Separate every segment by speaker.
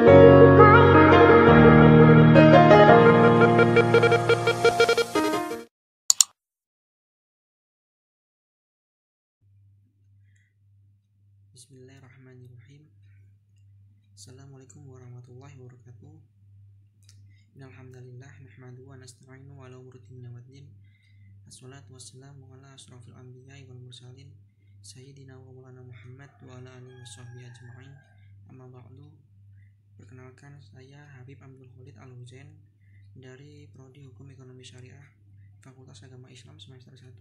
Speaker 1: Bismillahirrahmanirrahim. Assalamualaikum warahmatullahi wabarakatuh. Innalhamdalillah nahmaduhu wa nasta'inu wa ala umuri dinina waddin. Assalatu wassalamu ala asrofil anbiya'i wal mursalin sayyidina wa maulana Muhammad wa ala alihi washabbihi ajma'in. Amma ba'du. Perkenalkan, saya Habib Abdul Khalid Al-Huzain dari Prodi Hukum Ekonomi Syariah Fakultas Agama Islam semester 1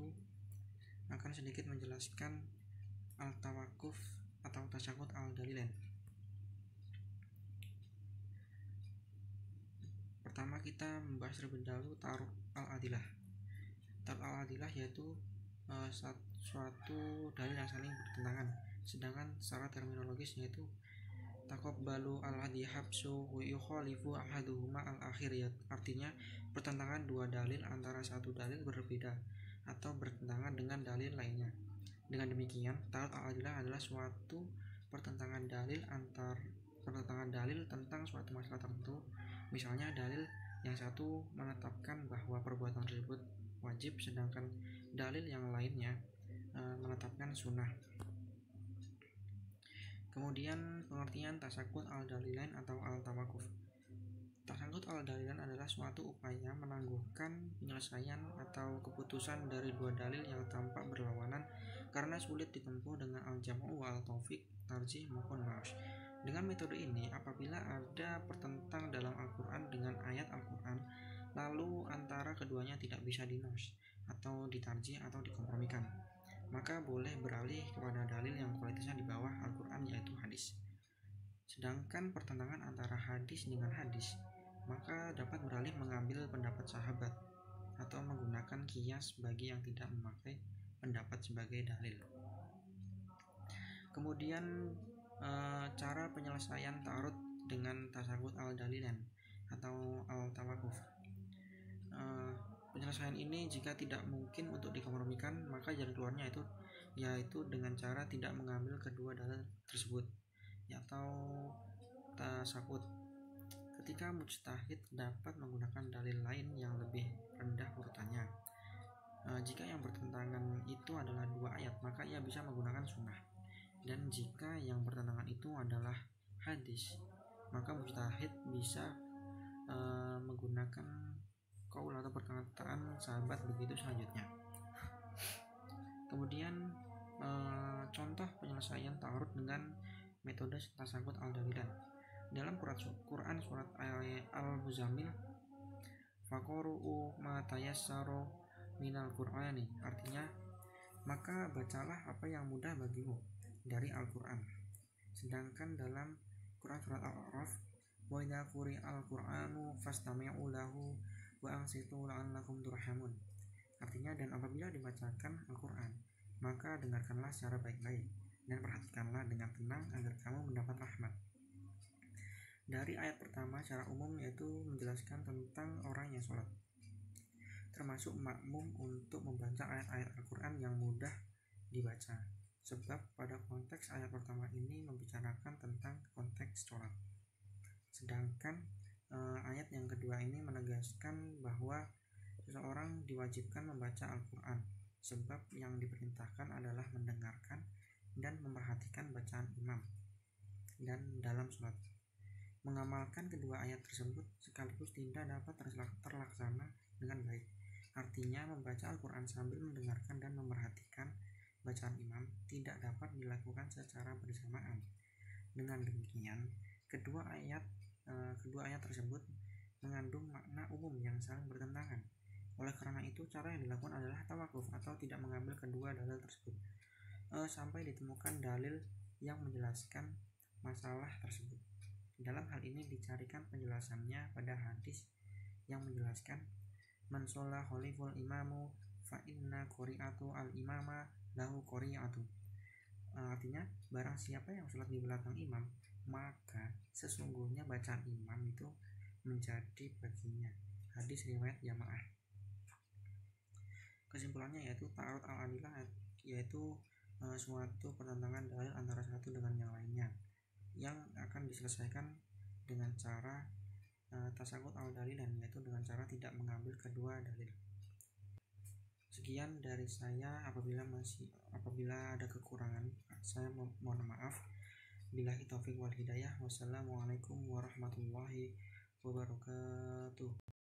Speaker 1: akan sedikit menjelaskan al-tawakuf atau tasyahud al-dalilain. Pertama kita membahas terlebih dahulu ta'aruf al-adilah. Ta'aruf al-adilah yaitu suatu dalil yang saling bertentangan. Sedangkan secara terminologis yaitu taqabbalu al-hadi habsu wa yukhalifu ahaduhuma al-akhir, artinya pertentangan dua dalil antara satu dalil berbeda atau bertentangan dengan dalil lainnya. Dengan demikian, ta'aruf al-adilah adalah suatu pertentangan dalil tentang suatu masalah tertentu. Misalnya dalil yang satu menetapkan bahwa perbuatan tersebut wajib, sedangkan dalil yang lainnya menetapkan sunnah. Kemudian pengertian tasyahud al-dalilain atau al-tawakuf. Tasyahud al-dalilain adalah suatu upaya menangguhkan penyelesaian atau keputusan dari dua dalil yang tampak berlawanan karena sulit ditempuh dengan al-jam'u wa al-tawfiq, tarjih maupun bahas. Dengan metode ini, apabila ada pertentang dalam Al-Quran dengan ayat Al-Quran, lalu antara keduanya tidak bisa dinos atau ditarjih atau dikompromikan, maka boleh beralih kepada dalil yang kualitasnya di bawah Al-Quran, yaitu hadis. Sedangkan pertentangan antara hadis dengan hadis, maka dapat beralih mengambil pendapat sahabat atau menggunakan qiyas bagi yang tidak memakai pendapat sebagai dalil. Kemudian cara penyelesaian ta'arud dengan tasyahud al-dalilain atau al-tawakuf. Penyelesaian ini jika tidak mungkin untuk dikompromikan, maka jalan keluarnya yaitu dengan cara tidak mengambil kedua dalil tersebut, atau tasyahud. Ketika mujtahid dapat menggunakan dalil lain yang lebih rendah urutannya. Jika yang bertentangan itu adalah dua ayat, maka ia bisa menggunakan sunnah. Dan jika yang bertentangan itu adalah hadis, maka mujtahid bisa menggunakan qaul atau perkataan sahabat begitu selanjutnya. Kemudian contoh penyelesaian ta'arud dengan metode tasyahud al-dalilain. Dalam Quran surat Al-Muzammil, faqra'u ma tayassara minal Qur'ani, artinya maka bacalah apa yang mudah bagimu dari Al-Quran. Sedangkan dalam Quran surat Al-A'raf, wa idza quri'al Qur'anu fastami'u lahu wa ansitu la'allakum turhamun, artinya dan apabila dibacakan Al-Quran, maka dengarkanlah secara baik-baik dan perhatikanlah dengan tenang agar kamu mendapat rahmat. Dari ayat pertama secara umum yaitu menjelaskan tentang orang yang sholat, termasuk makmum untuk membaca ayat-ayat Al-Quran yang mudah dibaca, sebab pada konteks ayat pertama ini membicarakan tentang konteks sholat. Sedangkan ayat yang kedua ini menegaskan bahwa seseorang diwajibkan membaca Al-Quran, sebab yang diperintahkan adalah mendengarkan dan memperhatikan bacaan imam dan dalam sholat. Mengamalkan kedua ayat tersebut sekaligus tidak dapat terlaksana dengan baik. Artinya membaca Al-Quran sambil mendengarkan dan memperhatikan bacaan imam tidak dapat dilakukan secara bersamaan. Dengan demikian, kedua ayat tersebut mengandung makna umum yang saling bertentangan. Oleh karena itu, cara yang dilakukan adalah tawakuf atau tidak mengambil kedua dalil tersebut sampai ditemukan dalil yang menjelaskan masalah tersebut. Dalam hal ini dicarikan penjelasannya pada hadis yang menjelaskan man sholla khaliful imamu fa inna qari'atu al-imama lahu qari'atu. Artinya barang siapa yang sholat di belakang imam, maka sesungguhnya bacaan imam itu menjadi baginya. Hadis riwayat jamaah. Kesimpulannya yaitu ta'arud al-adilah yaitu suatu pertentangan dalil antara satu dengan yang lainnya yang akan diselesaikan
Speaker 2: dengan cara tasawuf al-dalilan, yaitu dengan cara tidak mengambil kedua dalil. Sekian dari saya. Apabila ada kekurangan, saya mohon maaf. Billahi taufik wal hidayah. Wassalamualaikum warahmatullahi wabarakatuh.